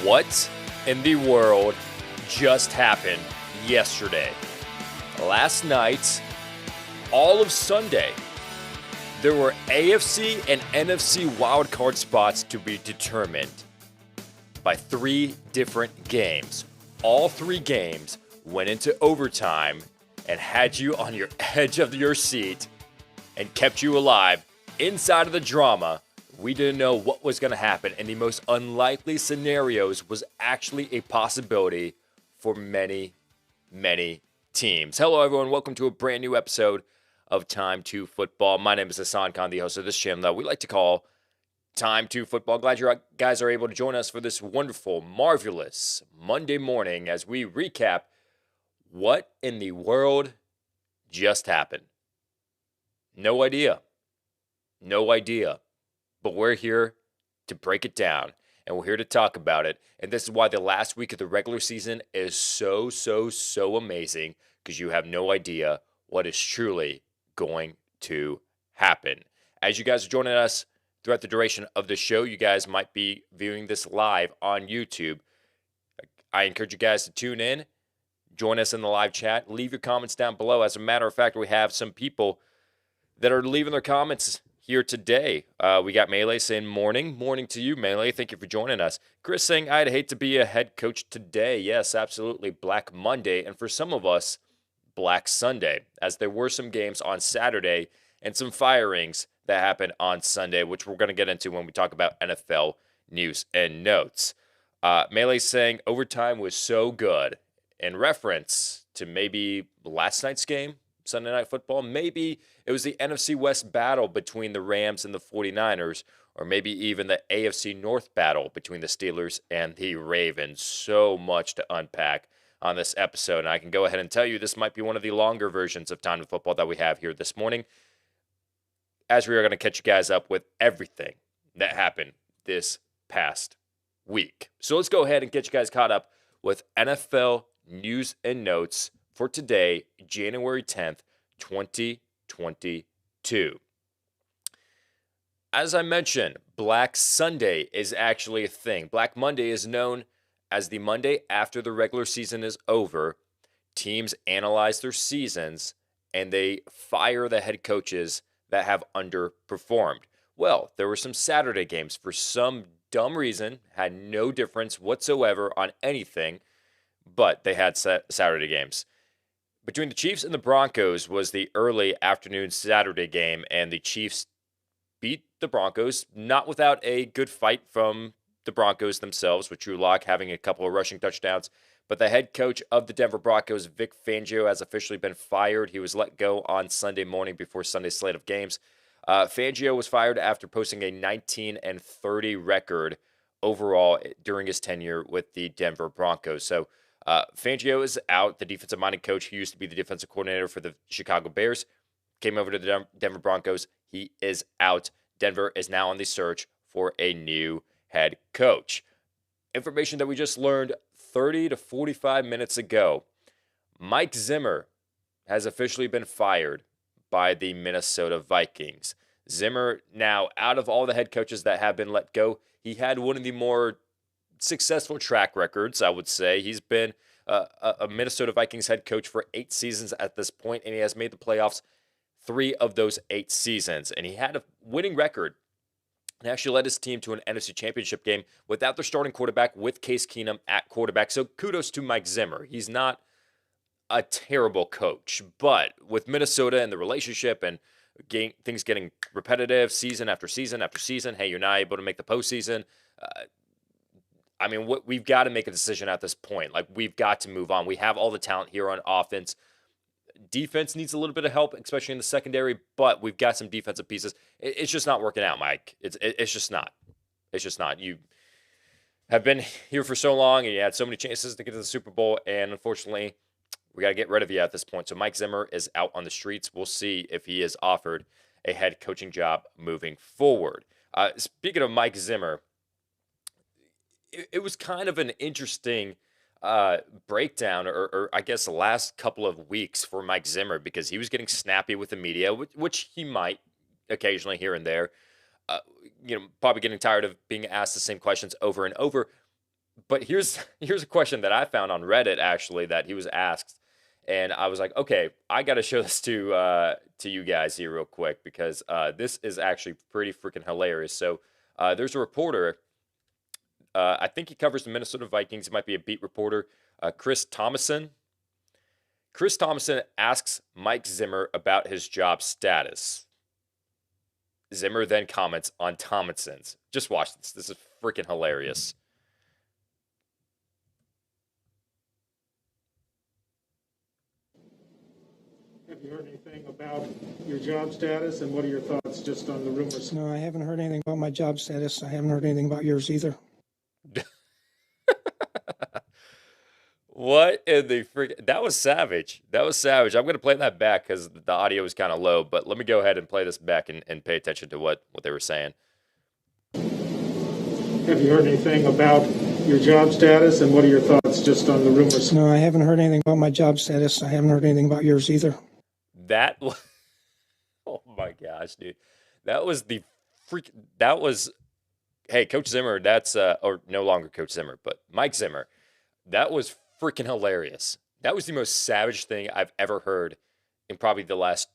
What in the world just happened yesterday? Last night, all of Sunday, there were AFC and NFC wildcard spots to be determined by three different games. All three games went into overtime and had you on your edge of your seat and kept you alive inside of the drama. We didn't know what was going to happen, and the most unlikely scenarios was actually a possibility for many, many teams. Hello, everyone. Welcome to a brand new episode of Time2Football. My name is Hassan Khan, the host of this channel that we like to call Time2Football. Glad you guys are able to join us for this wonderful, marvelous Monday morning as we recap what in the world just happened. No idea. No idea. But we're here to break it down, and we're here to talk about it. And this is why the last week of the regular season is so amazing, because you have no idea what is truly going to happen. As you guys are joining us throughout the duration of the show, you guys might be viewing this live on YouTube. I encourage you guys to tune in, join us in the live chat, leave your comments down below. As a matter of fact, we have some people that are leaving their comments here today. We got Melee saying morning to you, Melee. Thank you for joining us. Chris saying, I'd hate to be a head coach today. Yes, absolutely. Black Monday, and for some of us, Black Sunday, as there were some games on Saturday and some firings that happened on Sunday, which we're going to get into when we talk about NFL news and notes. Melee saying overtime was so good, in reference to maybe last night's game, Sunday Night Football. Maybe it was the NFC West battle between the Rams and the 49ers, or maybe even the AFC North battle between the Steelers and the Ravens. So much to unpack on this episode, and I can go ahead and tell you this might be one of the longer versions of Time to Football that we have here this morning, as we are going to catch you guys up with everything that happened this past week. So let's go ahead and get you guys caught up with NFL news and notes for today, January 10th, 2022. As I mentioned, Black Sunday is actually a thing. Black Monday is known as the Monday after the regular season is over. Teams analyze their seasons and they fire the head coaches that have underperformed. Well, there were some Saturday games for some dumb reason, had no difference whatsoever on anything, but they had Saturday games. Between the Chiefs and the Broncos was the early afternoon Saturday game, and the Chiefs beat the Broncos, not without a good fight from the Broncos themselves, with Drew Lock having a couple of rushing touchdowns. But the head coach of the Denver Broncos, Vic Fangio, has officially been fired. He was let go on Sunday morning before Sunday's slate of games. Fangio was fired after posting a 19-30 record overall during his tenure with the Denver Broncos. So Fangio is out. The defensive-minded coach who used to be the defensive coordinator for the Chicago Bears came over to the Denver Broncos. He is out. Denver is now on the search for a new head coach. Information that we just learned 30 to 45 minutes ago. Mike Zimmer has officially been fired by the Minnesota Vikings. Zimmer, now out of all the head coaches that have been let go, he had one of the more successful track records, I would say. He's been a Minnesota Vikings head coach for 8 seasons at this point, and he has made the playoffs 3 of those 8 seasons. And he had a winning record and actually led his team to an NFC Championship game without their starting quarterback, with Case Keenum at quarterback. So kudos to Mike Zimmer. He's not a terrible coach, but with Minnesota and the relationship and things getting repetitive season after season after season, hey, you're not able to make the postseason. I mean, we've got to make a decision at this point. Like, we've got to move on. We have all the talent here on offense. Defense needs a little bit of help, especially in the secondary, but we've got some defensive pieces. It's just not working out, Mike. It's just not. It's just not. You have been here for so long, and you had so many chances to get to the Super Bowl, and unfortunately, we got to get rid of you at this point. So Mike Zimmer is out on the streets. We'll see if he is offered a head coaching job moving forward. Speaking of Mike Zimmer, it was kind of an interesting breakdown, or I guess the last couple of weeks for Mike Zimmer, because he was getting snappy with the media, which he might occasionally here and there. Probably getting tired of being asked the same questions over and over. But here's a question that I found on Reddit actually that he was asked, and I was like, okay, I got to show this to you guys here real quick because this is actually pretty freaking hilarious. So there's a reporter. I think he covers the Minnesota Vikings. He might be a beat reporter. Chris Thomason. Chris Thomason asks Mike Zimmer about his job status. Zimmer then comments on Thomason's. Just watch this. This is freaking hilarious. Have you heard anything about your job status, and what are your thoughts just on the rumors? No, I haven't heard anything about my job status. I haven't heard anything about yours either. What in the freak? That was savage. That was savage. I'm going to play that back because the audio was kind of low, but let me go ahead and play this back and pay attention to what they were saying. Have you heard anything about your job status, and what are your thoughts just on the rumors? No, I haven't heard anything about my job status. I haven't heard anything about yours either. That, oh my gosh, dude. That was the freak. That was, hey, Coach Zimmer, that's, or no longer Coach Zimmer, but Mike Zimmer. That was freaking hilarious. That was the most savage thing I've ever heard in probably the last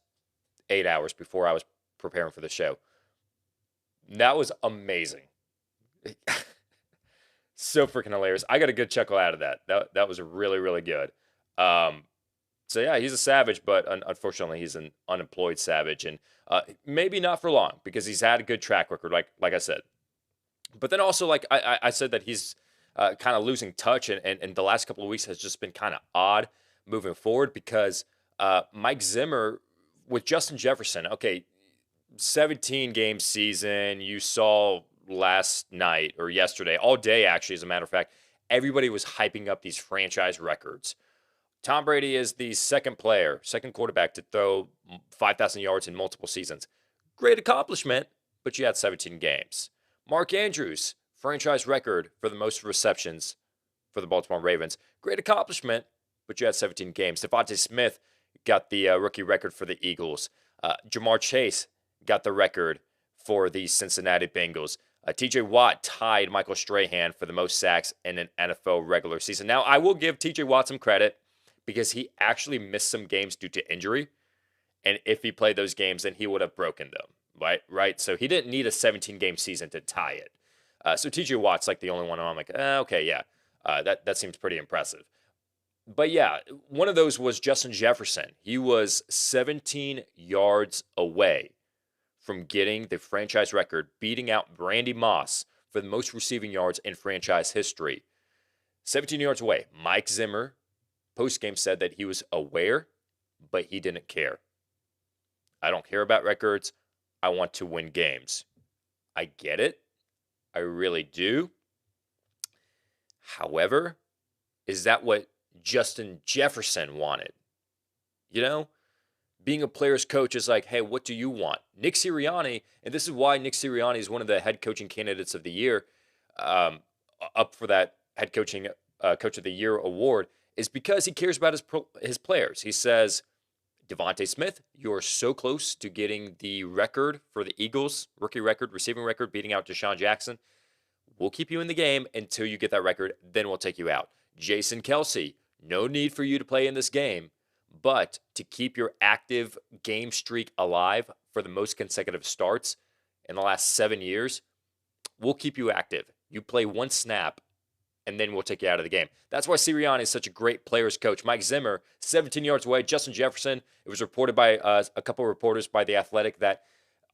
8 hours before I was preparing for the show. That was amazing. So freaking hilarious. I got a good chuckle out of that. That was really, really good. So yeah, he's a savage, but unfortunately, he's an unemployed savage, and maybe not for long because he's had a good track record, like I said. But then also, like I said, that he's kind of losing touch, and the last couple of weeks has just been kind of odd moving forward because Mike Zimmer with Justin Jefferson. Okay, 17 game season. You saw last night or yesterday, all day actually, as a matter of fact, everybody was hyping up these franchise records. Tom Brady is the second quarterback to throw 5,000 yards in multiple seasons. Great accomplishment, but you had 17 games. Mark Andrews, franchise record for the most receptions for the Baltimore Ravens. Great accomplishment, but you had 17 games. Devontae Smith got the rookie record for the Eagles. Jamar Chase got the record for the Cincinnati Bengals. TJ Watt tied Michael Strahan for the most sacks in an NFL regular season. Now, I will give TJ Watt some credit because he actually missed some games due to injury. And if he played those games, then he would have broken them, right? So he didn't need a 17-game season to tie it. So TJ Watt's like the only one I'm like, okay, yeah, that seems pretty impressive. But yeah, one of those was Justin Jefferson. He was 17 yards away from getting the franchise record, beating out Randy Moss for the most receiving yards in franchise history. 17 yards away. Mike Zimmer, post-game, said that he was aware, but he didn't care. I don't care about records. I want to win games. I get it. I really do. However, is that what Justin Jefferson wanted? You know? Being a player's coach is like, hey, what do you want? Nick Sirianni, and this is why Nick Sirianni is one of the head coaching candidates of the year, up for that head coaching coach of the year award, is because he cares about his players. He says, Devontae Smith, you're so close to getting the record for the Eagles, rookie record, receiving record, beating out Deshaun Jackson. We'll keep you in the game until you get that record, then we'll take you out. Jason Kelce, no need for you to play in this game, but to keep your active game streak alive for the most consecutive starts in the last 7 years, we'll keep you active. You play one snap, and then we'll take you out of the game. That's why Sirianni is such a great players coach. Mike Zimmer, 17 yards away. Justin Jefferson, it was reported by a couple of reporters by The Athletic that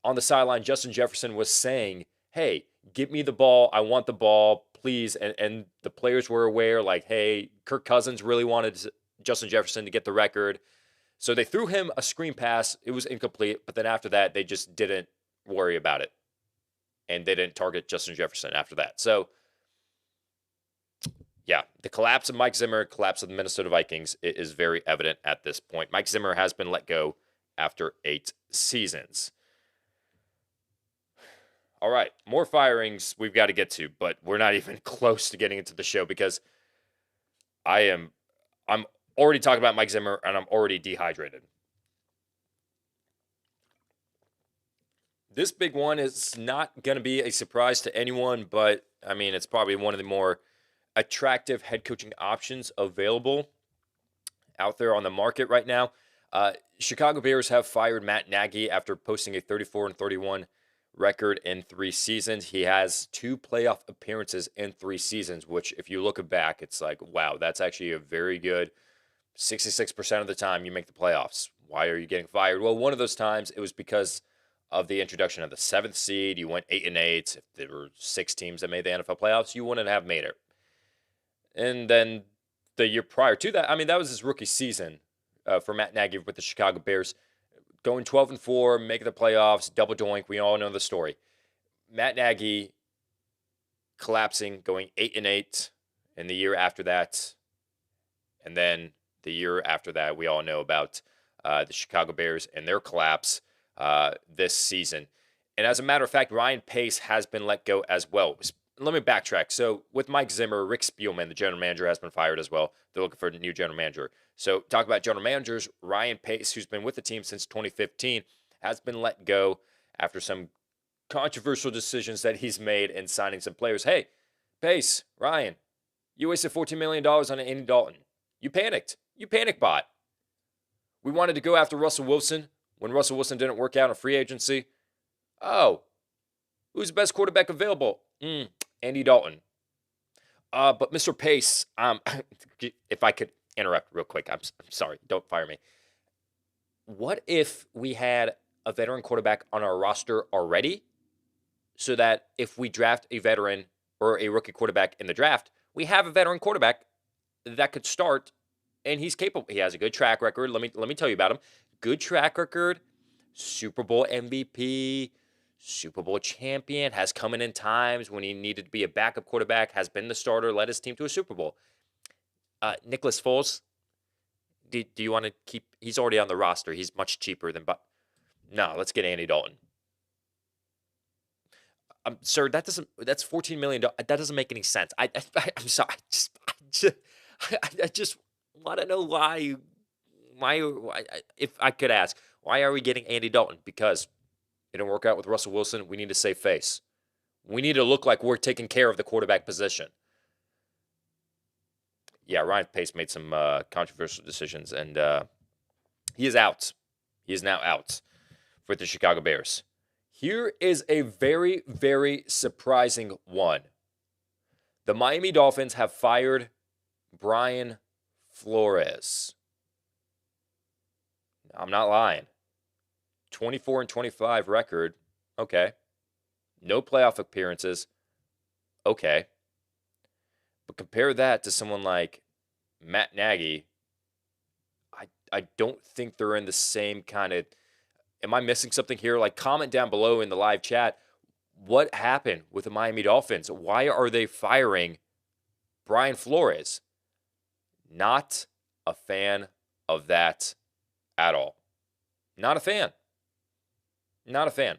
on the sideline, Justin Jefferson was saying, hey, give me the ball. I want the ball, please. And the players were aware, like, hey, Kirk Cousins really wanted Justin Jefferson to get the record. So they threw him a screen pass. It was incomplete. But then after that, they just didn't worry about it. And they didn't target Justin Jefferson after that. So, yeah, the collapse of Mike Zimmer, collapse of the Minnesota Vikings is very evident at this point. Mike Zimmer has been let go after 8 seasons. All right, more firings we've got to get to, but we're not even close to getting into the show because I'm already talking about Mike Zimmer and I'm already dehydrated. This big one is not going to be a surprise to anyone, but I mean, it's probably one of the more attractive head coaching options available out there on the market right now. Chicago Bears have fired Matt Nagy after posting a 34-31 record in 3 seasons. He has 2 playoff appearances in 3 seasons, which if you look back, it's like, wow, that's actually a very good 66% of the time you make the playoffs. Why are you getting fired? Well, one of those times it was because of the introduction of the 7th seed. You went 8-8. If there were 6 teams that made the NFL playoffs, you wouldn't have made it. And then the year prior to that, I mean, that was his rookie season for Matt Nagy with the Chicago Bears. Going 12-4, making the playoffs, double doink. We all know the story. Matt Nagy collapsing, going 8-8 in the year after that. And then the year after that, we all know about the Chicago Bears and their collapse this season. And as a matter of fact, Ryan Pace has been let go as well. Let me backtrack. So with Mike Zimmer, Rick Spielman, the general manager, has been fired as well. They're looking for a new general manager. So talk about general managers. Ryan Pace, who's been with the team since 2015, has been let go after some controversial decisions that he's made in signing some players. Hey, Pace, Ryan, you wasted $14 million on Andy Dalton. You panicked. You panic bot. We wanted to go after Russell Wilson when Russell Wilson didn't work out in free agency. Oh, who's the best quarterback available? Andy Dalton. But Mr. Pace, if I could interrupt real quick, I'm sorry, don't fire me. What if we had a veteran quarterback on our roster already, so that if we draft a veteran or a rookie quarterback in the draft, we have a veteran quarterback that could start, and he's capable. He has a good track record. Let me tell you about him. Good track record, Super Bowl MVP, Super Bowl champion, has come in times when he needed to be a backup quarterback, has been the starter, led his team to a Super Bowl. Nicholas Foles, do you want to keep? He's already on the roster. He's much cheaper than. But no, let's get Andy Dalton. Sir, that's $14 million. That doesn't make any sense. I'm sorry. I just want to know why. If I could ask, why are we getting Andy Dalton? Because it didn't work out with Russell Wilson. We need to save face. We need to look like we're taking care of the quarterback position. Yeah, Ryan Pace made some controversial decisions, and he is out. He is now out for the Chicago Bears. Here is a very, very surprising one. The Miami Dolphins have fired Brian Flores. I'm not lying. 24-25 record. Okay. No playoff appearances. Okay. But compare that to someone like Matt Nagy. I don't think they're in the same kind of. Am I missing something here? Like, comment down below in the live chat. What happened with the Miami Dolphins? Why are they firing Brian Flores? Not a fan of that at all. Not a fan. Not a fan.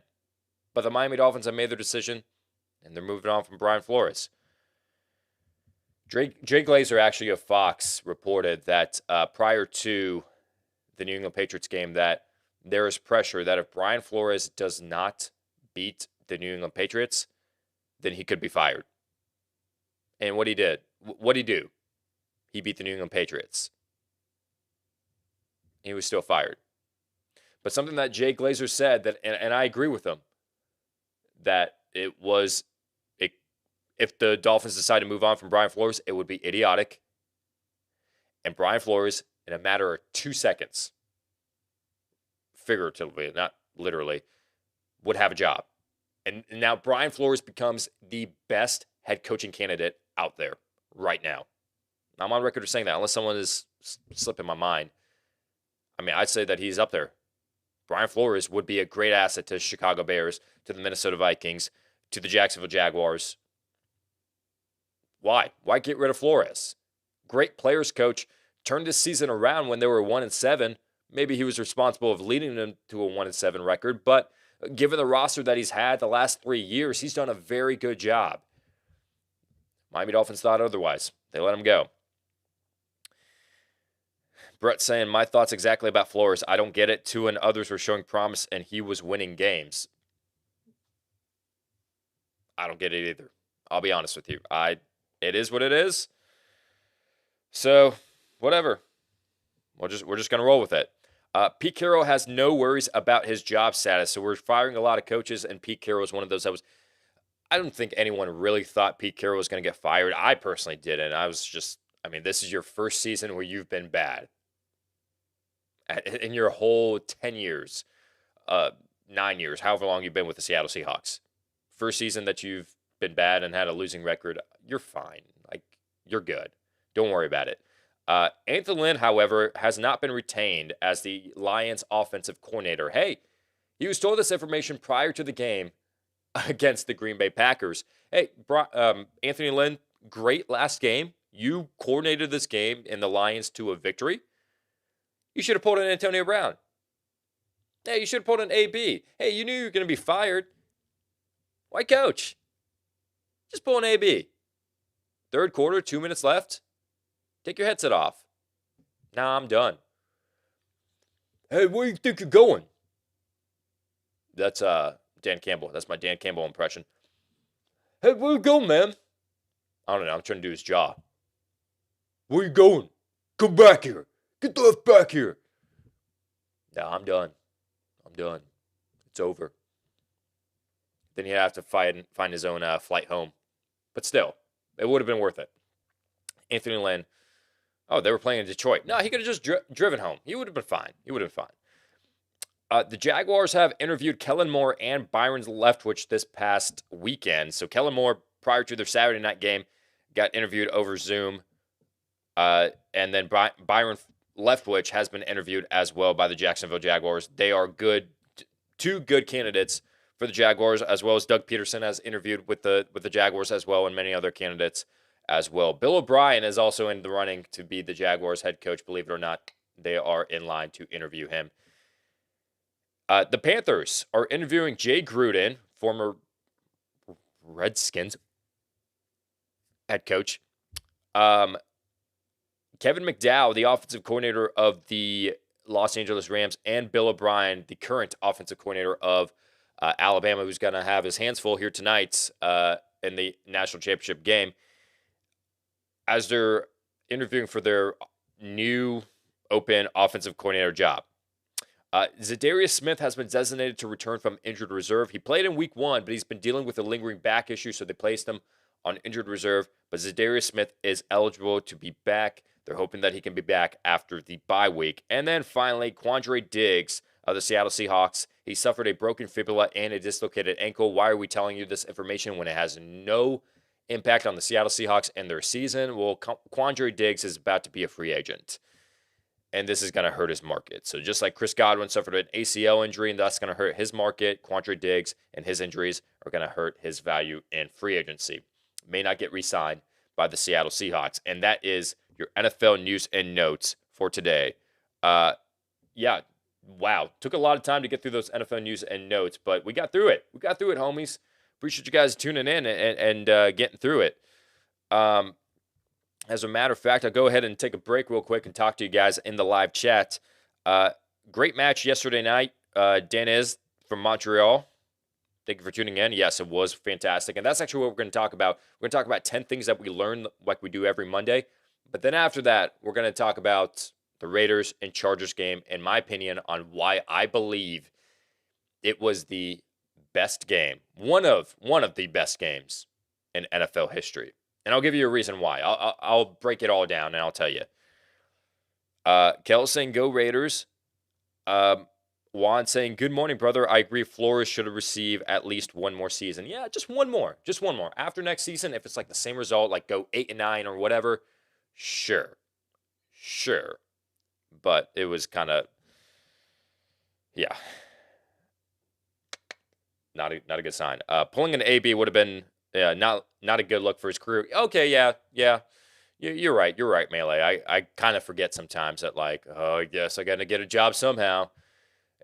But the Miami Dolphins have made their decision, and they're moving on from Brian Flores. Jay Glazer, actually of Fox, reported that prior to the New England Patriots game that there is pressure that if Brian Flores does not beat the New England Patriots, then he could be fired. And what he did, what'd he do? He beat the New England Patriots. He was still fired. But something that Jay Glazer said, that, and I agree with him, that if the Dolphins decide to move on from Brian Flores, it would be idiotic. And Brian Flores, in a matter of 2 seconds, figuratively, not literally, would have a job. And now Brian Flores becomes the best head coaching candidate out there right now. I'm on record of saying that, unless someone is slipping my mind. I mean, I'd say that he's up there. Brian Flores would be a great asset to the Chicago Bears, to the Minnesota Vikings, to the Jacksonville Jaguars. Why? Why get rid of Flores? Great players coach, turned this season around when they were 1-7. Maybe he was responsible of leading them to a 1-7 record, but given the roster that he's had the last 3 years, he's done a very good job. Miami Dolphins thought otherwise. They let him go. Brett saying, my thoughts exactly about Flores. I don't get it. Tua and others were showing promise, and he was winning games. I don't get it either. I'll be honest with you. I It is what it is. So, whatever. We're just gonna roll with it. Pete Carroll has no worries about his job status, so we're firing a lot of coaches, and Pete Carroll is one of those that was. I don't think anyone really thought Pete Carroll was going to get fired. I personally didn't. I mean, this is your first season where you've been bad in your whole 10 years, 9 years, however long you've been with the Seattle Seahawks. First season that you've been bad and had a losing record, you're fine. Like, you're good. Don't worry about it. Anthony Lynn, however, has not been retained as the Lions offensive coordinator. Hey, he was told this information prior to the game against the Green Bay Packers. Hey, Anthony Lynn, great last game. You coordinated this game and the Lions to a victory. You should have pulled an Antonio Brown. Hey, you should have pulled an AB. Hey, you knew you were going to be fired. Why coach? Just pull an AB. Third quarter, 2 minutes left. Take your headset off. Nah, I'm done. Hey, where do you think you're going? That's Dan Campbell. That's my Dan Campbell impression. Hey, where you going, man? I don't know. I'm trying to do his jaw. Where you going? Come back here. Get the F back here. No, I'm done. I'm done. It's over. Then he'd have to find his own flight home. But still, it would have been worth it. Anthony Lynn. Oh, they were playing in Detroit. No, he could have just driven home. He would have been fine. The Jaguars have interviewed Kellen Moore and Byron Leftwich this past weekend. So Kellen Moore, prior to their Saturday night game, got interviewed over Zoom. And then Byron Leftwich has been interviewed as well by the Jacksonville Jaguars. They are two good candidates for the Jaguars, as well as Doug Peterson has interviewed with the Jaguars as well, and many other candidates as well. Bill O'Brien is also in the running to be the Jaguars head coach. Believe it or not, they are in line to interview him. The Panthers are interviewing Jay Gruden, former Redskins head coach. Kevin McDowell, the offensive coordinator of the Los Angeles Rams, and Bill O'Brien, the current offensive coordinator of Alabama, who's going to have his hands full here tonight in the national championship game, as they're interviewing for their new open offensive coordinator job. Zadarius Smith has been designated to return from injured reserve. He played in week 1, but he's been dealing with a lingering back issue, so they placed him on injured reserve. But Zadarius Smith is eligible to be back. They're hoping that he can be back after the bye week. And then finally, Quandre Diggs of the Seattle Seahawks. He suffered a broken fibula and a dislocated ankle. Why are we telling you this information when it has no impact on the Seattle Seahawks and their season? Well, Quandre Diggs is about to be a free agent, and this is going to hurt his market. So just like Chris Godwin suffered an ACL injury, and that's going to hurt his market, Quandre Diggs and his injuries are going to hurt his value in free agency. May not get re-signed by the Seattle Seahawks. And that is your NFL news and notes for today. Yeah, wow. Took a lot of time to get through those NFL news and notes, but we got through it. We got through it, homies. Appreciate you guys tuning in and getting through it. As a matter of fact, I'll go ahead and take a break real quick and talk to you guys in the live chat. Great match yesterday night. Dan is from Montreal. Thank you for tuning in. Yes, it was fantastic. And that's actually what we're going to talk about. We're going to talk about 10 things that we learned like we do every Monday. But then after that, we're going to talk about the Raiders and Chargers game, in my opinion, on why I believe it was the best game, one of the best games in NFL history. And I'll give you a reason why. I'll break it all down, and I'll tell you. Kel saying, go Raiders. Juan saying, good morning, brother. I agree Flores should have received at least one more season. Yeah, just one more. Just one more. After next season, if it's like the same result, like go 8-9 or whatever, sure. But it was kind of, yeah, not a good sign. Pulling an AB would have been not a good look for his career. Okay, yeah. You're right, Melee. I kind of forget sometimes that, like, oh, I guess I got to get a job somehow.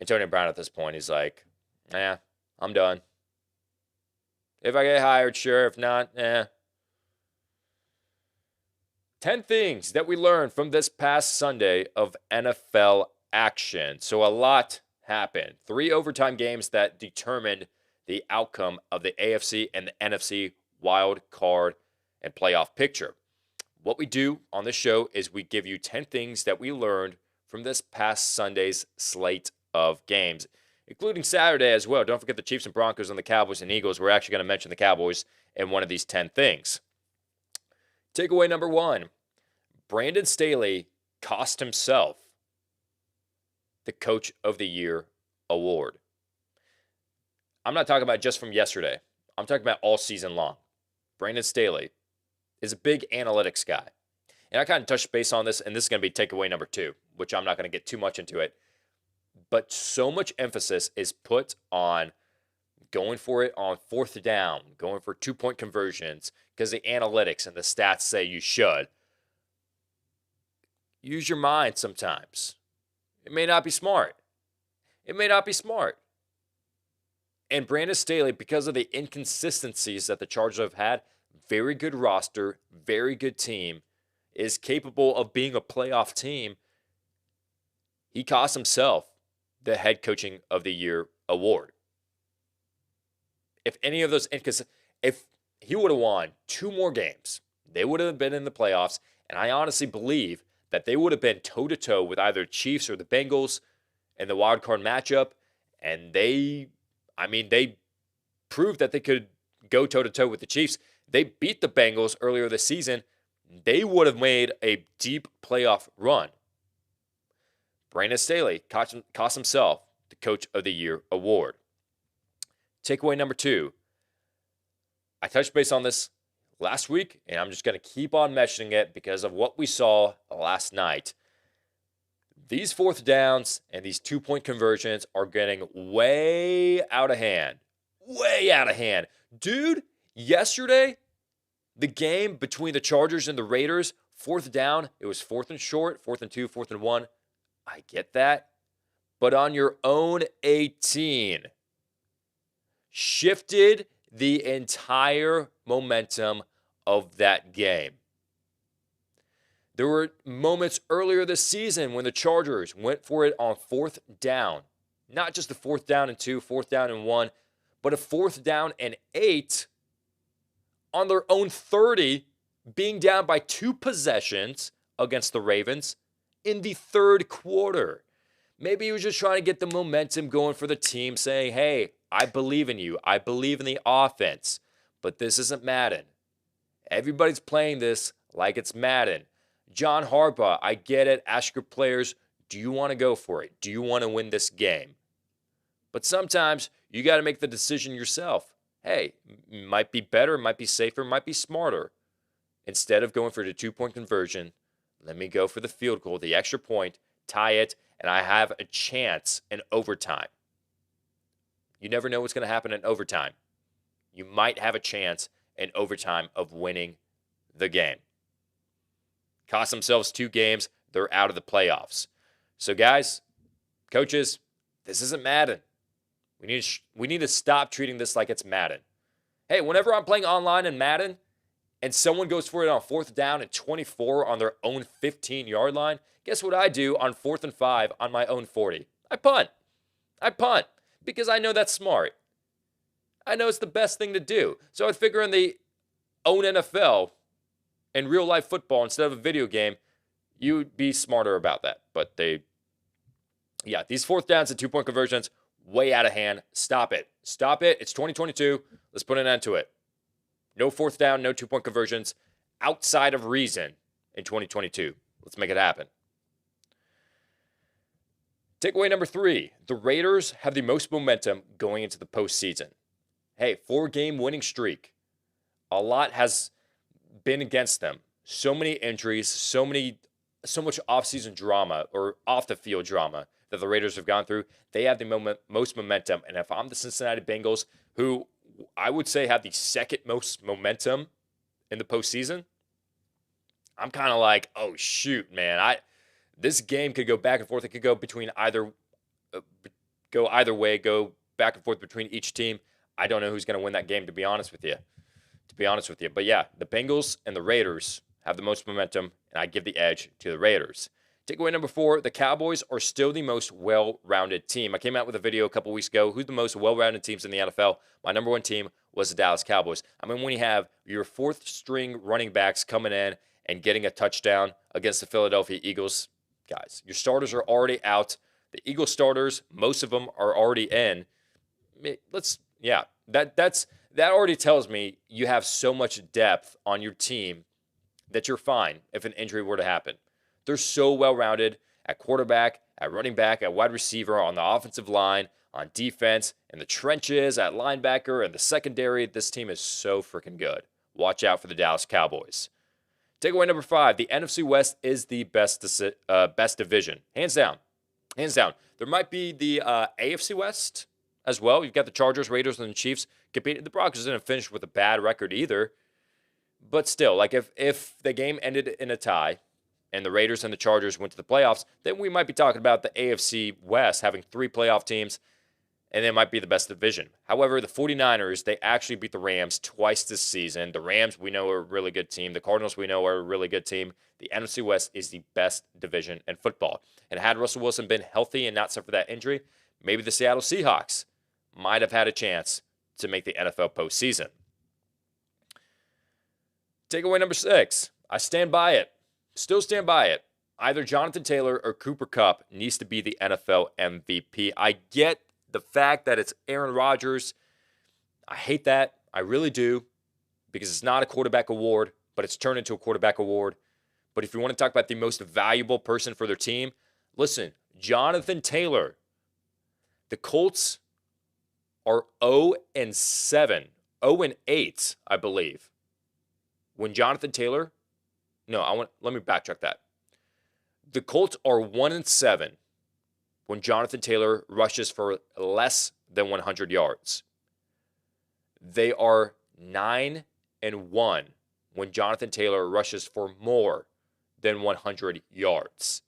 Antonio Brown at this point, he's like, I'm done. If I get hired, sure. If not, 10 things that we learned from this past Sunday of NFL action. So a lot happened. 3 overtime games that determined the outcome of the AFC and the NFC wild card and playoff picture. What we do on this show is we give you 10 things that we learned from this past Sunday's slate of games, including Saturday as well. Don't forget the Chiefs and Broncos and the Cowboys and Eagles. We're actually going to mention the Cowboys in one of these 10 things. Takeaway number 1, Brandon Staley cost himself the Coach of the Year award. I'm not talking about just from yesterday. I'm talking about all season long. Brandon Staley is a big analytics guy. And I kind of touched base on this, and this is going to be takeaway number 2, which I'm not going to get too much into it. But so much emphasis is put on going for it on 4th down, going for 2-point conversions, because the analytics and the stats say you should. Use your mind sometimes. It may not be smart. It may not be smart. And Brandon Staley, because of the inconsistencies that the Chargers have had, very good roster, very good team, is capable of being a playoff team. He cost himself the Head Coaching of the Year award. If any of those if he would have won 2 more games, they would have been in the playoffs, and I honestly believe that they would have been toe-to-toe with either Chiefs or the Bengals in the wild card matchup, and they proved that they could go toe-to-toe with the Chiefs. They beat the Bengals earlier this season. They would have made a deep playoff run. Brandon Staley cost himself the Coach of the Year award. Takeaway number 2. I touched base on this last week, and I'm just going to keep on mentioning it because of what we saw last night. These 4th downs and these 2-point conversions are getting way out of hand. Way out of hand. Dude, yesterday, the game between the Chargers and the Raiders, 4th down, it was 4th and short, 4th and 2, 4th and 1. I get that. But on your own 18, shifted the entire momentum of that game. There were moments earlier this season when the Chargers went for it on 4th down. Not just a 4th down and 2, 4th down and 1, but a 4th down and 8 on their own 30, being down by 2 possessions against the Ravens in the 3rd quarter. Maybe he was just trying to get the momentum going for the team, saying, hey, I believe in you. I believe in the offense. But this isn't Madden. Everybody's playing this like it's Madden. John Harbaugh, I get it. Ask your players, do you want to go for it? Do you want to win this game? But sometimes you got to make the decision yourself. Hey, might be better, might be safer, might be smarter. Instead of going for the 2-point conversion, let me go for the field goal, the extra point, tie it, and I have a chance in overtime. You never know what's going to happen in overtime. You might have a chance in overtime of winning the game. Cost themselves 2 games. They're out of the playoffs. So, guys, coaches, this isn't Madden. We need to stop treating this like it's Madden. Hey, whenever I'm playing online in Madden and someone goes for it on 4th down and 24 on their own 15-yard line, guess what I do on 4th and 5 on my own 40? I punt. Because I know that's smart. I know it's the best thing to do. So I figure in the own NFL and real-life football instead of a video game, you'd be smarter about that. But these 4th downs and 2-point conversions, way out of hand. Stop it. It's 2022. Let's put an end to it. No 4th down, no 2-point conversions outside of reason in 2022. Let's make it happen. Takeaway number 3, the Raiders have the most momentum going into the postseason. Hey, 4-game winning streak. A lot has been against them. So many injuries, so much offseason drama or off-the-field drama that the Raiders have gone through. They have the most momentum. And if I'm the Cincinnati Bengals, who I would say have the second most momentum in the postseason, I'm kind of like, oh, shoot, man. This game could go back and forth. It could go between either way, go back and forth between each team. I don't know who's going to win that game, to be honest with you. But yeah, the Bengals and the Raiders have the most momentum, and I give the edge to the Raiders. Takeaway number 4, the Cowboys are still the most well-rounded team. I came out with a video a couple weeks ago. Who's the most well-rounded teams in the NFL? My number 1 team was the Dallas Cowboys. I mean, when you have your 4th-string running backs coming in and getting a touchdown against the Philadelphia Eagles, guys, your starters are already out. The Eagles starters, most of them are already in. That already tells me you have so much depth on your team that you're fine if an injury were to happen. They're so well-rounded at quarterback, at running back, at wide receiver, on the offensive line, on defense, in the trenches, at linebacker, and the secondary. This team is so freaking good. Watch out for the Dallas Cowboys. Takeaway number 5, the NFC West is the best division. Hands down. Hands down. There might be the AFC West as well. You've got the Chargers, Raiders, and the Chiefs competing. The Broncos didn't finish with a bad record either. But still, like if the game ended in a tie, and the Raiders and the Chargers went to the playoffs, then we might be talking about the AFC West having 3 playoff teams, and they might be the best division. However, the 49ers, they actually beat the Rams twice this season. The Rams, we know, are a really good team. The Cardinals, we know, are a really good team. The NFC West is the best division in football. And had Russell Wilson been healthy and not suffer that injury, maybe the Seattle Seahawks might have had a chance to make the NFL postseason. Takeaway number 6, I stand by it. Still stand by it. Either Jonathan Taylor or Cooper Kupp needs to be the NFL MVP. I get the fact that it's Aaron Rodgers. I hate that. I really do. Because it's not a quarterback award, but it's turned into a quarterback award. But if you want to talk about the most valuable person for their team, listen, Jonathan Taylor. The Colts are 0-7, 0-8, I believe. When Jonathan Taylor... let me backtrack that. The Colts are 1-7 when Jonathan Taylor rushes for less than 100 yards. They are 9-1 when Jonathan Taylor rushes for more than 100 yards.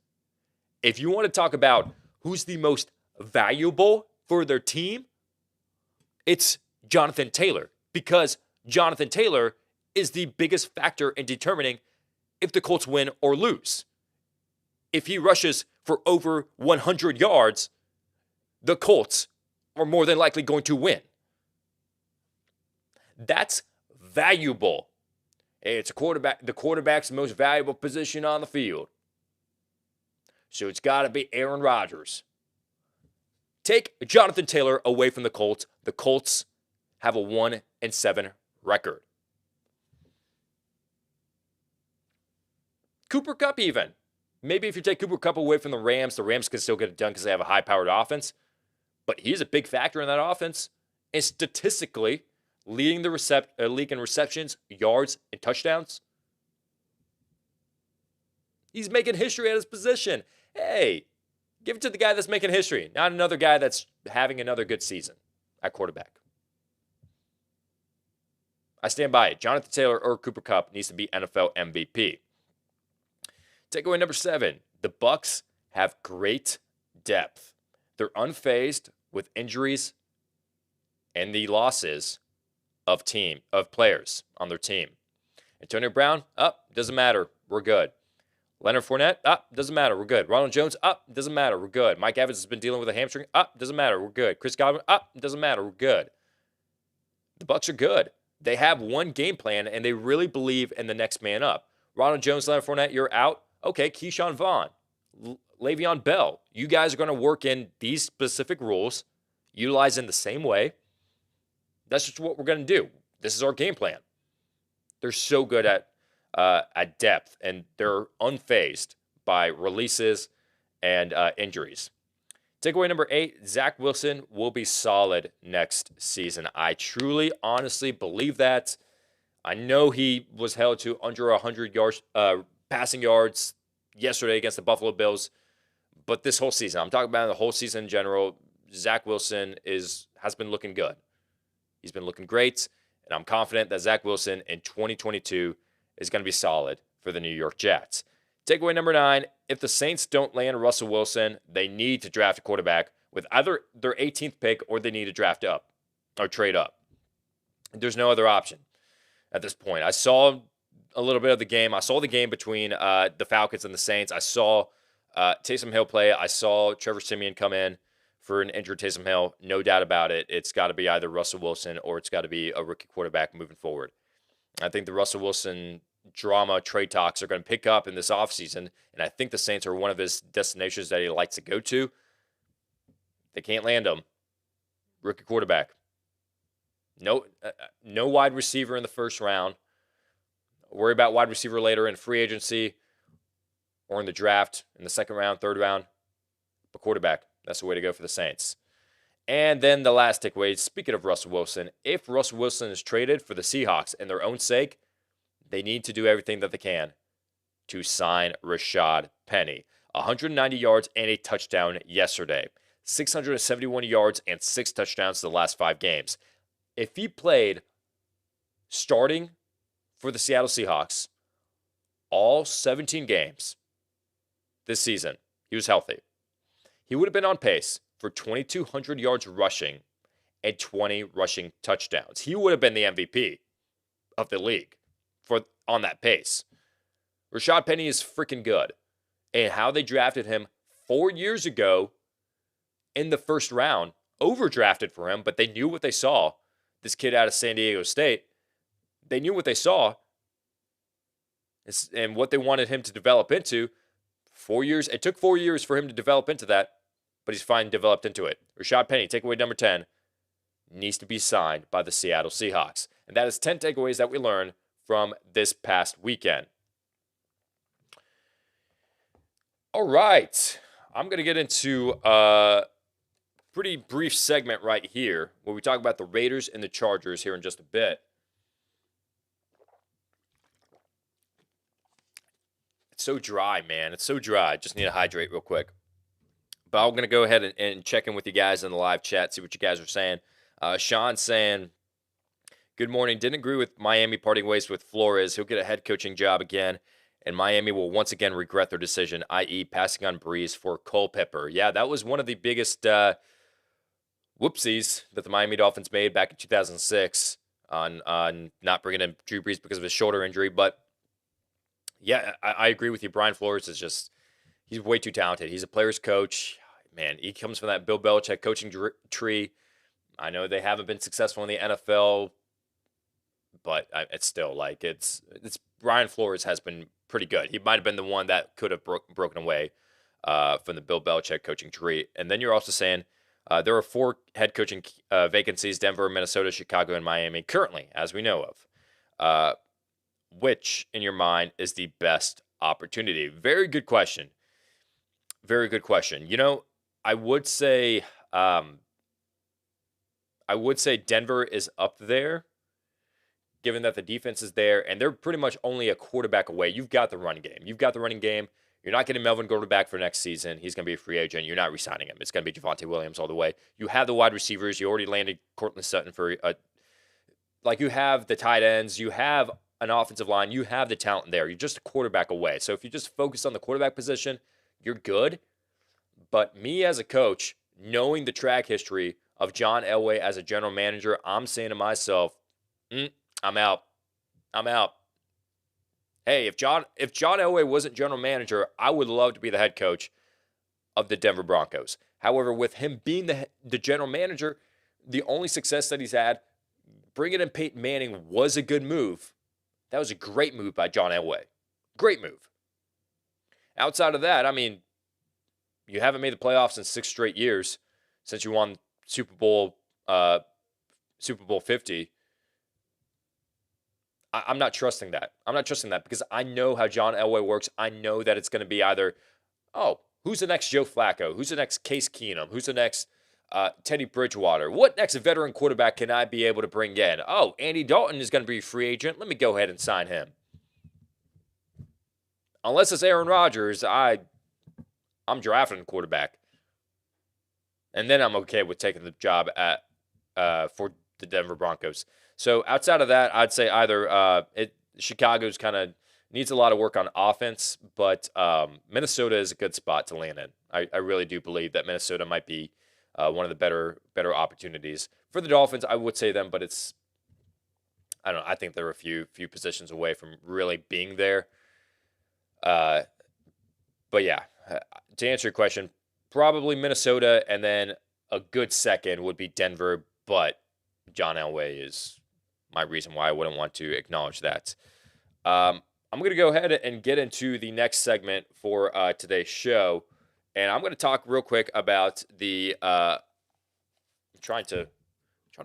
If you want to talk about who's the most valuable for their team, it's Jonathan Taylor, because Jonathan Taylor is the biggest factor in determining if the Colts win or lose. If he rushes for over 100 yards, the Colts are more than likely going to win. That's valuable. It's a quarterback, the quarterback's most valuable position on the field. So it's got to be Aaron Rodgers. Take Jonathan Taylor away from the Colts. The Colts have a 1-7 record. Cooper Kupp even. Maybe if you take Cooper Kupp away from the Rams can still get it done because they have a high-powered offense. But he's a big factor in that offense. And statistically, leading the league in receptions, yards, and touchdowns. He's making history at his position. Hey, give it to the guy that's making history, not another guy that's having another good season at quarterback. I stand by it. Jonathan Taylor or Cooper Kupp needs to be NFL MVP. Takeaway number 7, the Bucs have great depth. They're unfazed with injuries and the losses of players on their team. Antonio Brown, doesn't matter, we're good. Leonard Fournette, doesn't matter, we're good. Ronald Jones, doesn't matter, we're good. Mike Evans has been dealing with a hamstring, doesn't matter, we're good. Chris Godwin, doesn't matter, we're good. The Bucs are good. They have one game plan, and they really believe in the next man up. Ronald Jones, Leonard Fournette, you're out. Okay, Keyshawn Vaughn, Le'Veon Bell, you guys are going to work in these specific rules, utilize in the same way. That's just what we're going to do. This is our game plan. They're so good at depth, and they're unfazed by releases and injuries. Takeaway number 8, Zach Wilson will be solid next season. I truly, honestly believe that. I know he was held to under 100 yards, passing yards yesterday against the Buffalo Bills, but this whole season, I'm talking about the whole season in general, Zach Wilson has been looking good. He's been looking great, and I'm confident that Zach Wilson in 2022 is going to be solid for the New York Jets. Takeaway number 9, if the Saints don't land Russell Wilson, they need to draft a quarterback with either their 18th pick or they need to draft up or trade up. There's no other option at this point. I saw a little bit of the game. I saw the game between the Falcons and the Saints. I saw Taysom Hill play. I saw Trevor Siemian come in for an injured Taysom Hill. No doubt about it. It's got to be either Russell Wilson or it's got to be a rookie quarterback moving forward. I think the Russell Wilson drama trade talks are going to pick up in this offseason, and I think the Saints are one of his destinations that he likes to go to. They can't land him. Rookie quarterback. No wide receiver in the first round. Worry about wide receiver later in free agency or in the draft in the second round, third round. But quarterback, that's the way to go for the Saints. And then the last takeaway, speaking of Russell Wilson, if Russell Wilson is traded for the Seahawks in their own sake, they need to do everything that they can to sign Rashad Penny. 190 yards and a touchdown yesterday. 671 yards and 6 touchdowns the last 5 games. If he played starting for the Seattle Seahawks all 17 games this season, he was healthy, he would have been on pace for 2,200 yards rushing and 20 rushing touchdowns. He would have been the MVP of the league on that pace. Rashad Penny is freaking good. And how they drafted him 4 years ago in the first round, overdrafted for him, but they knew what they saw. This kid out of San Diego State, they knew what they saw and what they wanted him to develop into. 4 years. It took 4 years for him to develop into that, but he's finally developed into it. Rashad Penny, takeaway number 10, needs to be signed by the Seattle Seahawks. And that is 10 takeaways that we learned from this past weekend. All right. I'm going to get into a pretty brief segment right here where we talk about the Raiders and the Chargers here in just a bit. It's so dry, man. It's so dry. Just need to hydrate real quick. But I'm going to go ahead and check in with you guys in the live chat, see what you guys are saying. Sean saying, good morning. Didn't agree with Miami parting ways with Flores. He'll get a head coaching job again, and Miami will once again regret their decision, i.e. passing on Breeze for Culpepper. Yeah, that was one of the biggest whoopsies that the Miami Dolphins made back in 2006 on not bringing in Drew Brees because of his shoulder injury. But, yeah, I agree with you. Brian Flores is just – he's way too talented. He's a player's coach. Man, he comes from that Bill Belichick coaching tree. I know they haven't been successful in the NFL, but it's still like it's Brian Flores has been pretty good. He might have been the one that could have broken away from the Bill Belichick coaching tree. And then you're also saying there are 4 head coaching vacancies: Denver, Minnesota, Chicago, and Miami currently, as we know of. Which, in your mind, is the best opportunity? Very good question. Very good question. You know, I would say Denver is up there, given that the defense is there, and they're pretty much only a quarterback away. You've got the running game. You're not getting Melvin Gordon back for next season. He's going to be a free agent. You're not re-signing him. It's going to be Javonte Williams all the way. You have the wide receivers. You already landed Courtland Sutton for you have the tight ends. You have an offensive line. You have the talent there. You're just a quarterback away. So if you just focus on the quarterback position, you're good. But me as a coach, knowing the track history of John Elway as a general manager, I'm saying to myself, I'm out. Hey, if John Elway wasn't general manager, I would love to be the head coach of the Denver Broncos. However, with him being the general manager, the only success that he's had, bringing in Peyton Manning was a good move. That was a great move by John Elway. Great move. Outside of that, I mean, you haven't made the playoffs in 6 straight years since you won Super Bowl 50. I'm not trusting that. Because I know how John Elway works. I know that it's going to be either, who's the next Joe Flacco? Who's the next Case Keenum? Who's the next Teddy Bridgewater? What next veteran quarterback can I be able to bring in? Oh, Andy Dalton is going to be a free agent. Let me go ahead and sign him. Unless it's Aaron Rodgers, I'm drafting a quarterback. And then I'm okay with taking the job for the Denver Broncos. So outside of that, I'd say either Chicago's kind of needs a lot of work on offense, but Minnesota is a good spot to land in. I really do believe that Minnesota might be one of the better opportunities. For the Dolphins, I would say them, but I don't know. I think they're a few positions away from really being there. But yeah, to answer your question, probably Minnesota, and then a good second would be Denver, but John Elway is my reason why I wouldn't want to acknowledge that. I'm going to go ahead and get into the next segment for today's show, and I'm going to talk real quick about the. I'm trying to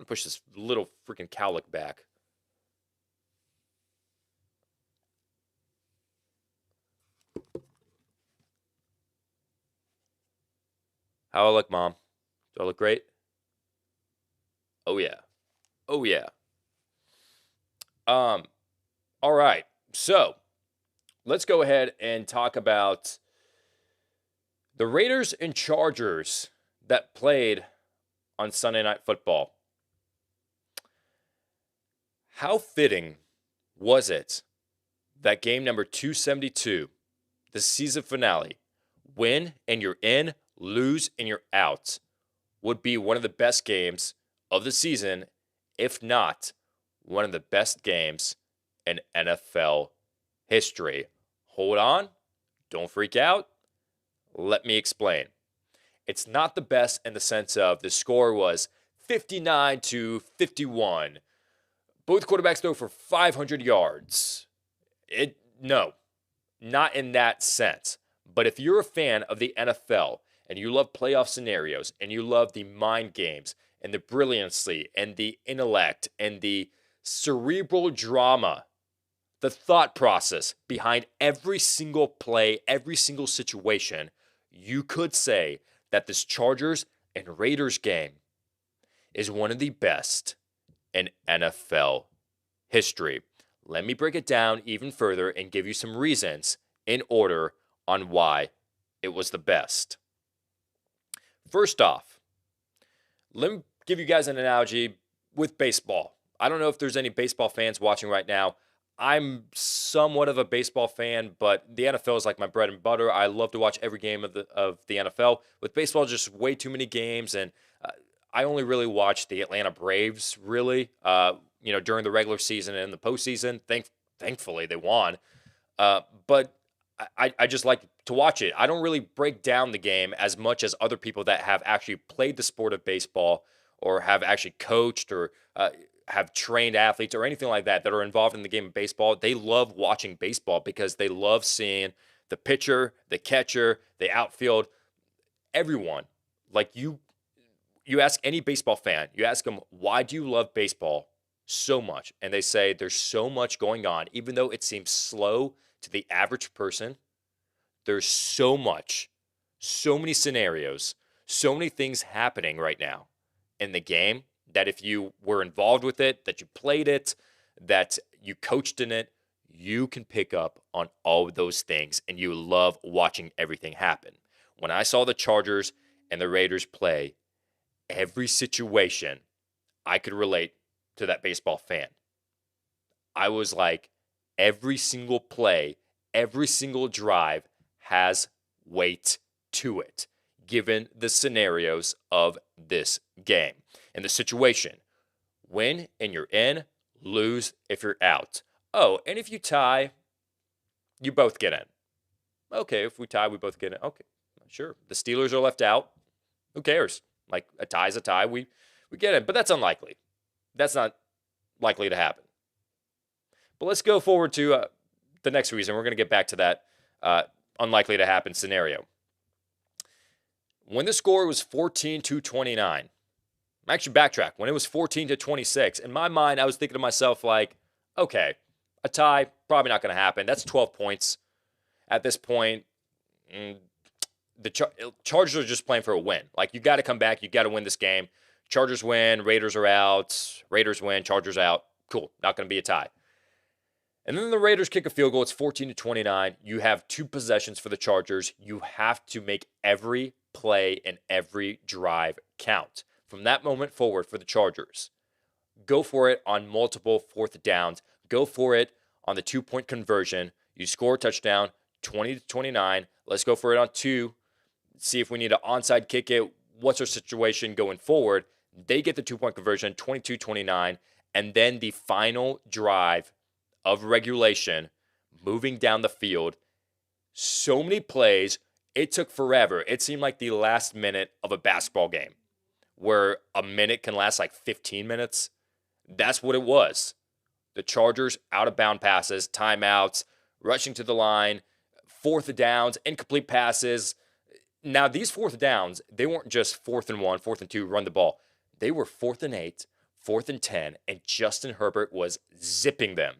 push this little freaking cowlick back. How I look, Mom? Do I look great? Oh yeah, oh yeah. All right. So let's go ahead and talk about the Raiders and Chargers that played on Sunday Night Football. How fitting was it that game number 272, the season finale, win and you're in, lose and you're out, would be one of the best games of the season, if not one of the best games in NFL history. Hold on. Don't freak out. Let me explain. It's not the best in the sense of the score was 59-51. Both quarterbacks throw for 500 yards. No, not in that sense. But if you're a fan of the NFL and you love playoff scenarios and you love the mind games and the brilliancy and the intellect and the cerebral drama, the thought process behind every single play, every single situation, you could say that this Chargers and Raiders game is one of the best in NFL history. Let me break it down even further and give you some reasons in order on why it was the best. First off, let me give you guys an analogy with baseball. I don't know if there's any baseball fans watching right now. I'm somewhat of a baseball fan, but the NFL is like my bread and butter. I love to watch every game of the NFL. With baseball, just way too many games, and I only really watch the Atlanta Braves, really, during the regular season and the postseason. Thankfully, they won. But I just like to watch it. I don't really break down the game as much as other people that have actually played the sport of baseball or have actually coached or have trained athletes or anything like that are involved in the game of baseball. They love watching baseball because they love seeing the pitcher, the catcher, the outfield, everyone. Like you ask any baseball fan, you ask them, why do you love baseball so much? And they say there's so much going on. Even though it seems slow to the average person, there's so much, so many scenarios, so many things happening right now in the game that if you were involved with it, that you played it, that you coached in it, you can pick up on all of those things and you love watching everything happen. When I saw the Chargers and the Raiders play, every situation I could relate to that baseball fan. I was like, every single play, every single drive has weight to it, given the scenarios of this game and the situation. Win and you're in, lose if you're out. Oh, and if you tie, you both get in. Okay, if we tie, we both get in. Okay, sure. The Steelers are left out. Who cares? Like, a tie is a tie. We get in, but that's unlikely. That's not likely to happen. But let's go forward to the next reason. We're going to get back to that unlikely to happen scenario. When the score was 14-29, actually backtrack, when it was 14-26, in my mind, I was thinking to myself, like, okay, a tie, probably not going to happen. That's 12 points. At this point, the Chargers are just playing for a win. Like, you got to come back. You got to win this game. Chargers win. Raiders are out. Raiders win. Chargers out. Cool. Not going to be a tie. And then the Raiders kick a field goal. It's 14-29. You have 2 possessions for the Chargers. You have to make every play and every drive count. From that moment forward for the Chargers, go for it on multiple fourth downs. Go for it on the 2-point conversion. You score a touchdown, 20-29. Let's go for it on 2. See if we need an onside kick it. What's our situation going forward? They get the 2-point conversion, 22-29. And then the final drive of regulation, moving down the field. So many plays. It took forever. It seemed like the last minute of a basketball game where a minute can last like 15 minutes. That's what it was. The Chargers out of bound passes, timeouts, rushing to the line, fourth downs, incomplete passes. Now, these fourth downs, they weren't just 4th and 1, 4th and 2, run the ball. They were 4th and 8, 4th and 10, and Justin Herbert was zipping them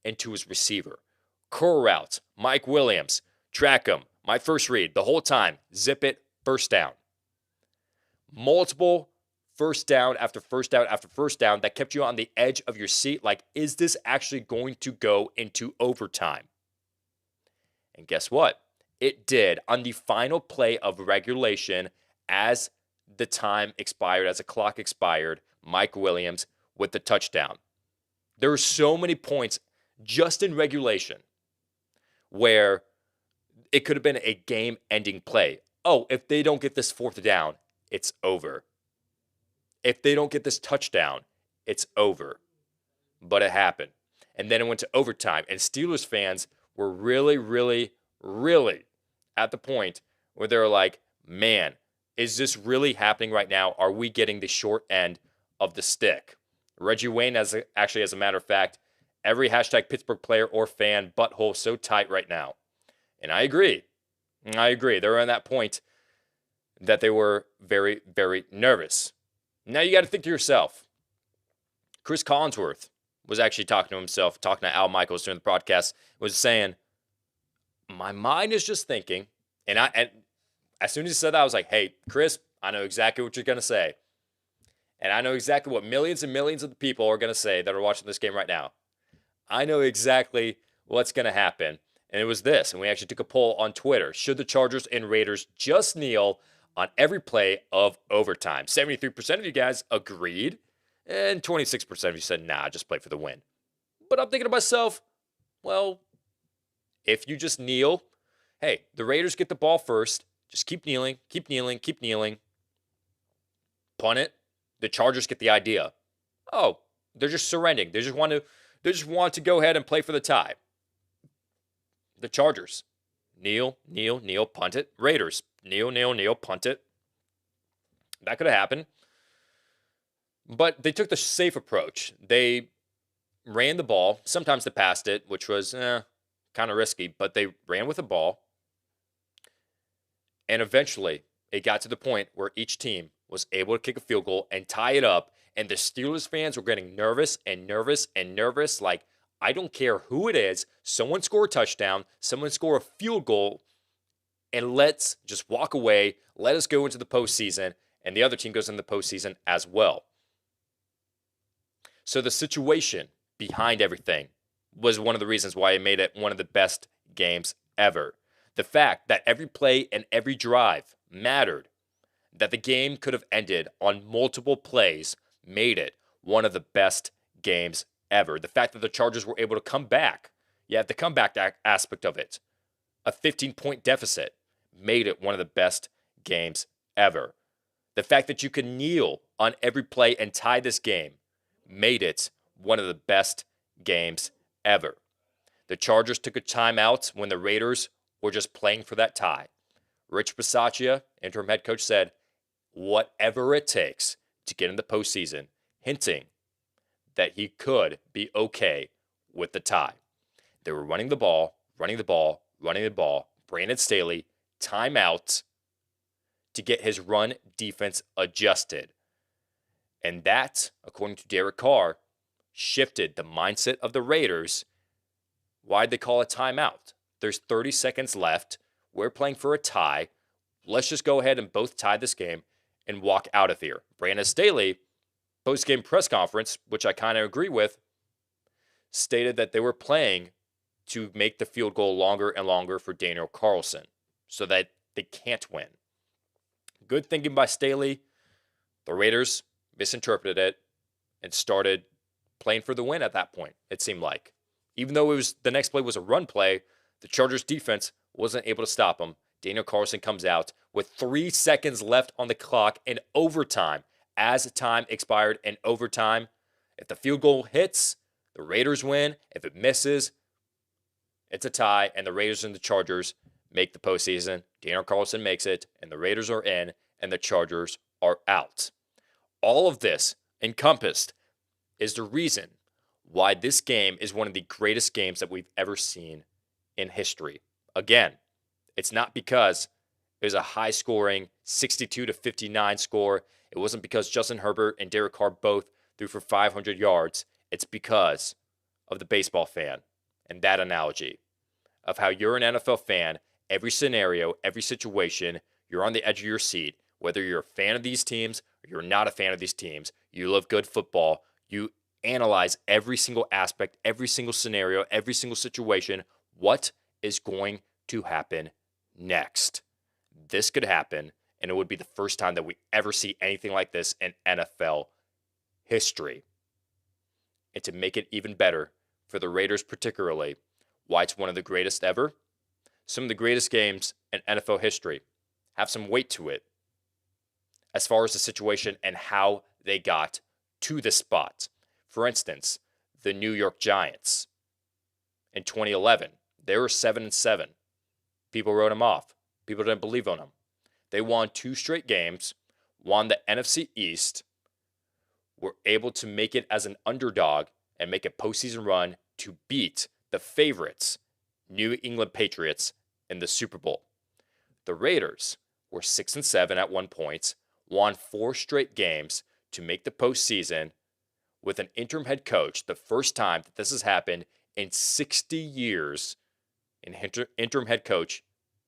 into his receiver. Curl routes, Mike Williams, track him. My first read, the whole time, zip it, first down. Multiple first down after first down after first down that kept you on the edge of your seat. Like, is this actually going to go into overtime? And guess what? It did on the final play of regulation as the time expired, as the clock expired, Mike Williams with the touchdown. There were so many points just in regulation where it could have been a game-ending play. Oh, if they don't get this fourth down, it's over. If they don't get this touchdown, it's over. But it happened. And then it went to overtime. And Steelers fans were really, really, really at the point where they're like, man, is this really happening right now? Are we getting the short end of the stick? Reggie Wayne, as a matter of fact, every hashtag Pittsburgh player or fan butthole so tight right now. And I agree. They're on that point that they were very, very nervous. Now you got to think to yourself. Chris Collinsworth was actually talking to himself, talking to Al Michaels during the broadcast, was saying, my mind is just thinking, and as soon as he said that, I was like, hey, Chris, I know exactly what you're going to say. And I know exactly what millions and millions of the people are going to say that are watching this game right now. I know exactly what's going to happen. And it was this, and we actually took a poll on Twitter. Should the Chargers and Raiders just kneel on every play of overtime? 73% of you guys agreed, and 26% of you said, nah, just play for the win. But I'm thinking to myself, well, if you just kneel, hey, the Raiders get the ball first. Just keep kneeling, keep kneeling, keep kneeling. Punt it. The Chargers get the idea. Oh, they're just surrendering. They just want to go ahead and play for the tie. The Chargers, kneel, punt it. Raiders, kneel, punt it. That could have happened. But they took the safe approach. They ran the ball. Sometimes they passed it, which was kind of risky, but they ran with the ball. And eventually, it got to the point where each team was able to kick a field goal and tie it up. And the Steelers fans were getting nervous. Like, I don't care who it is. Someone score a touchdown. Someone score a field goal. And let's just walk away. Let us go into the postseason. And the other team goes into the postseason as well. So the situation behind everything was one of the reasons why it made it one of the best games ever. The fact that every play and every drive mattered, that the game could have ended on multiple plays, made it one of the best games ever. The fact that the Chargers were able to come back, the comeback aspect of it, a 15-point deficit, made it one of the best games ever. The fact that you could kneel on every play and tie this game made it one of the best games ever. The Chargers took a timeout when the Raiders were just playing for that tie. Rich Bisaccia, interim head coach, said, whatever it takes to get in the postseason, hinting that he could be okay with the tie. They were running the ball. Brandon Staley, timeout to get his run defense adjusted. And that, according to Derek Carr, shifted the mindset of the Raiders. Why'd they call a timeout? There's 30 seconds left. We're playing for a tie. Let's just go ahead and both tie this game and walk out of here. Brandon Staley, post-game press conference, which I kind of agree with, stated that they were playing to make the field goal longer and longer for Daniel Carlson so that they can't win. Good thinking by Staley. The Raiders misinterpreted it and started playing for the win at that point, it seemed like. Even though the next play was a run play, the Chargers defense wasn't able to stop them. Daniel Carlson comes out with 3 seconds left on the clock in overtime. As time expired in overtime, if the field goal hits, the Raiders win. If it misses, it's a tie, and the Raiders and the Chargers make the postseason. Daniel Carlson makes it, and the Raiders are in, and the Chargers are out. All of this encompassed is the reason why this game is one of the greatest games that we've ever seen in history. Again, it's not because it was a high-scoring 62-59 score. It wasn't because Justin Herbert and Derek Carr both threw for 500 yards. It's because of the baseball fan and that analogy of how you're an NFL fan, every scenario, every situation, you're on the edge of your seat. Whether you're a fan of these teams or you're not a fan of these teams, you love good football. You analyze every single aspect, every single scenario, every single situation. What is going to happen next? This could happen, and it would be the first time that we ever see anything like this in NFL history. And to make it even better for the Raiders particularly, why it's one of the greatest ever, some of the greatest games in NFL history have some weight to it as far as the situation and how they got to this spot. For instance, the New York Giants in 2011, they were 7-7. People wrote them off. People didn't believe on them. They won 2 straight games, won the NFC East, were able to make it as an underdog and make a postseason run to beat the favorites, New England Patriots, in the Super Bowl. The Raiders were 6-7 at one point, won 4 straight games to make the postseason with an interim head coach, the first time that this has happened in 60 years, an interim head coach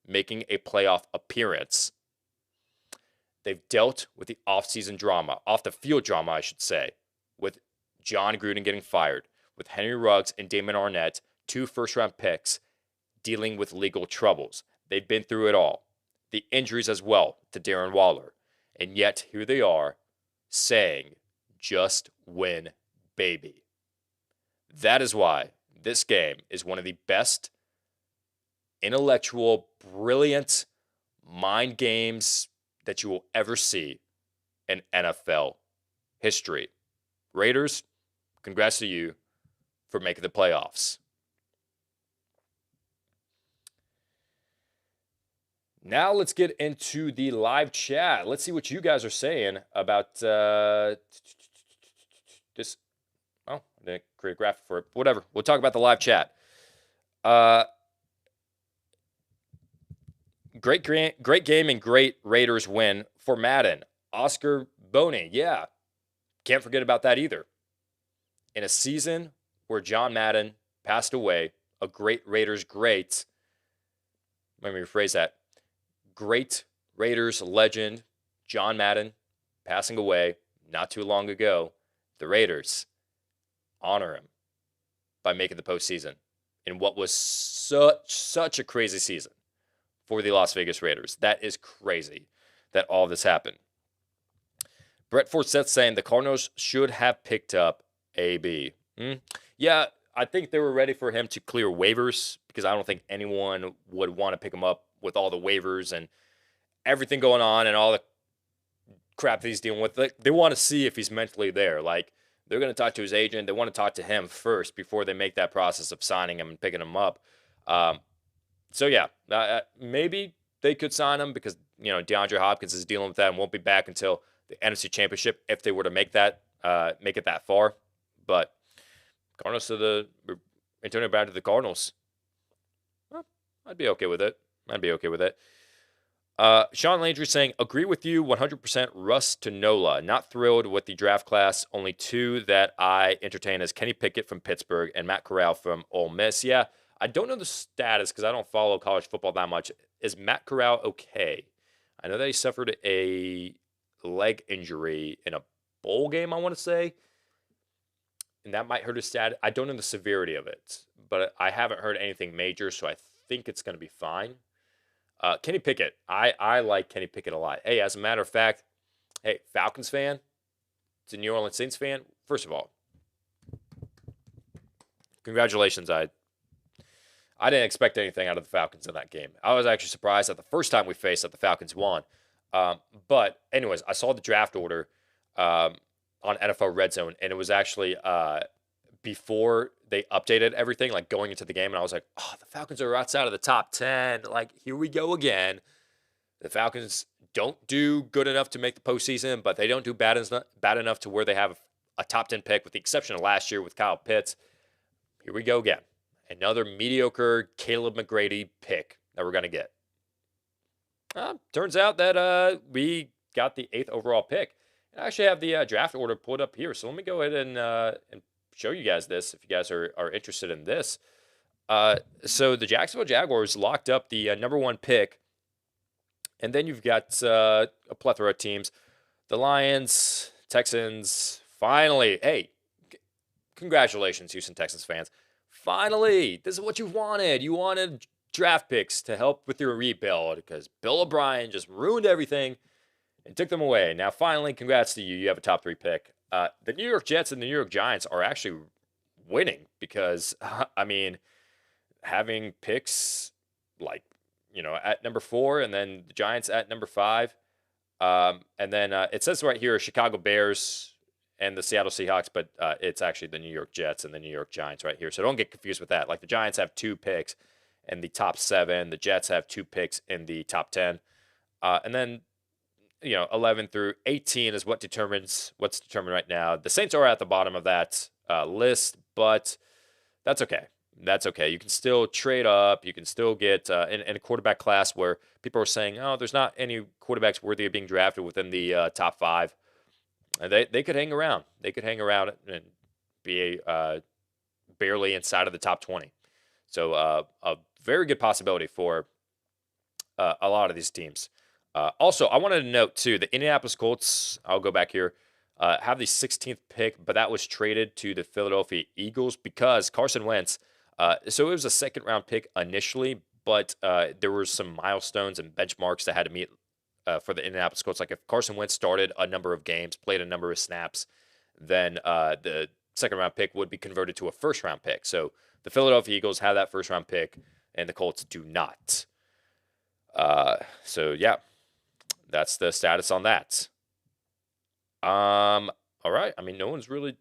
making a playoff appearance. They've dealt with the off-season drama, off the field drama, I should say, with John Gruden getting fired, with Henry Ruggs and Damon Arnett, 2 first-round picks, dealing with legal troubles. They've been through it all. The injuries as well to Darren Waller. And yet, here they are saying, just win, baby. That is why this game is one of the best intellectual, brilliant mind games that you will ever see in NFL history. Raiders, congrats to you for making the playoffs. Now let's get into the live chat. Let's see what you guys are saying about this. Oh, I didn't create a graphic for it. Whatever. We'll talk about the live chat. Great game and great Raiders win for Madden. Oscar Boney, yeah. Can't forget about that either. In a season where John Madden passed away, a great Raiders great. Let me rephrase that. Great Raiders legend, John Madden, passing away not too long ago. The Raiders honor him by making the postseason in what was such a crazy season for the Las Vegas Raiders. That is crazy that all this happened. Brett Forsett saying the Cardinals should have picked up AB. Yeah, I think they were ready for him to clear waivers because I don't think anyone would want to pick him up with all the waivers and everything going on and all the crap that he's dealing with. They want to see if he's mentally there. Like, they're going to talk to his agent. They want to talk to him first before they make that process of signing him and picking him up. So, yeah, maybe they could sign him because, DeAndre Hopkins is dealing with that and won't be back until the NFC Championship if they were to make it that far. But Cardinals to Antonio Brown to the Cardinals. Well, I'd be okay with it. Sean Landry saying, agree with you 100% Russ to Nola. Not thrilled with the draft class. Only 2 that I entertain as Kenny Pickett from Pittsburgh and Matt Corral from Ole Miss. Yeah, I don't know the status because I don't follow college football that much. Is Matt Corral okay? I know that he suffered a leg injury in a bowl game, I want to say. And that might hurt his status. I don't know the severity of it, but I haven't heard anything major, so I think it's going to be fine. Kenny Pickett. I like Kenny Pickett a lot. Hey, as a matter of fact, Falcons fan, it's a New Orleans Saints fan. First of all, congratulations. I didn't expect anything out of the Falcons in that game. I was actually surprised that the first time we faced that the Falcons won. But anyways, I saw the draft order on NFL Red Zone, and it was actually before they updated everything, like going into the game, and I was like, oh, the Falcons are outside of the top 10. Like, here we go again. The Falcons don't do good enough to make the postseason, but they don't do bad enough to where they have a top 10 pick, with the exception of last year with Kyle Pitts. Here we go again. Another mediocre Caleb McGrady pick that we're going to get. Turns out that we got the 8th overall pick. I actually have the draft order pulled up here, so let me go ahead and show you guys this if you guys are interested in this. So the Jacksonville Jaguars locked up the number 1 pick, and then you've got a plethora of teams. The Lions, Texans, finally. Hey, congratulations, Houston Texans fans. Finally, this is what you wanted. You wanted draft picks to help with your rebuild because Bill O'Brien just ruined everything and took them away. Now, finally, congrats to you. You have a top 3 pick. The New York Jets and the New York Giants are actually winning because, I mean, having picks like, at number 4 and then the Giants at number 5. And then it says right here, Chicago Bears and the Seattle Seahawks, but it's actually the New York Jets and the New York Giants right here. So don't get confused with that. Like, the Giants have 2 picks in the top 7. The Jets have 2 picks in the top 10. And then, 11 through 18 is what's determined right now. The Saints are at the bottom of that list, but that's okay. That's okay. You can still trade up. You can still get in a quarterback class where people are saying, oh, there's not any quarterbacks worthy of being drafted within the top 5. And they could hang around. They could hang around and be barely inside of the top 20. So a very good possibility for a lot of these teams. Also, I wanted to note, too, the Indianapolis Colts, I'll go back here, have the 16th pick, but that was traded to the Philadelphia Eagles because Carson Wentz, so it was a 2nd-round pick initially, but there were some milestones and benchmarks that had to meet for the Indianapolis Colts. Like, if Carson Wentz started a number of games, played a number of snaps, then the 2nd-round pick would be converted to a 1st-round pick. So the Philadelphia Eagles have that 1st-round pick, and the Colts do not. So, yeah. That's the status on that. All right. I mean, no one's really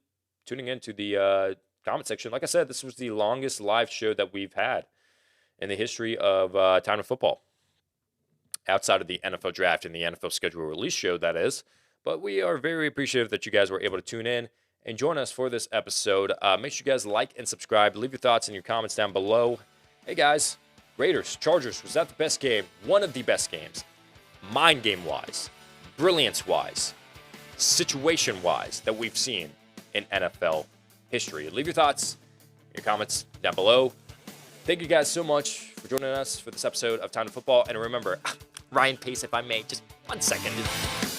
tuning into the comment section. Like I said, this was the longest live show that we've had in the history of Time2Football. Outside of the NFL draft and the NFL schedule release show, that is. But we are very appreciative that you guys were able to tune in and join us for this episode. Make sure you guys like and subscribe. Leave your thoughts and your comments down below. Hey, guys. Raiders, Chargers, was that the best game? One of the best games. Mind game-wise, brilliance-wise, situation-wise that we've seen in NFL history. Leave your thoughts, your comments down below. Thank you guys so much for joining us for this episode of Time2Football. And remember, Ryan Pace, if I may, just 1 second.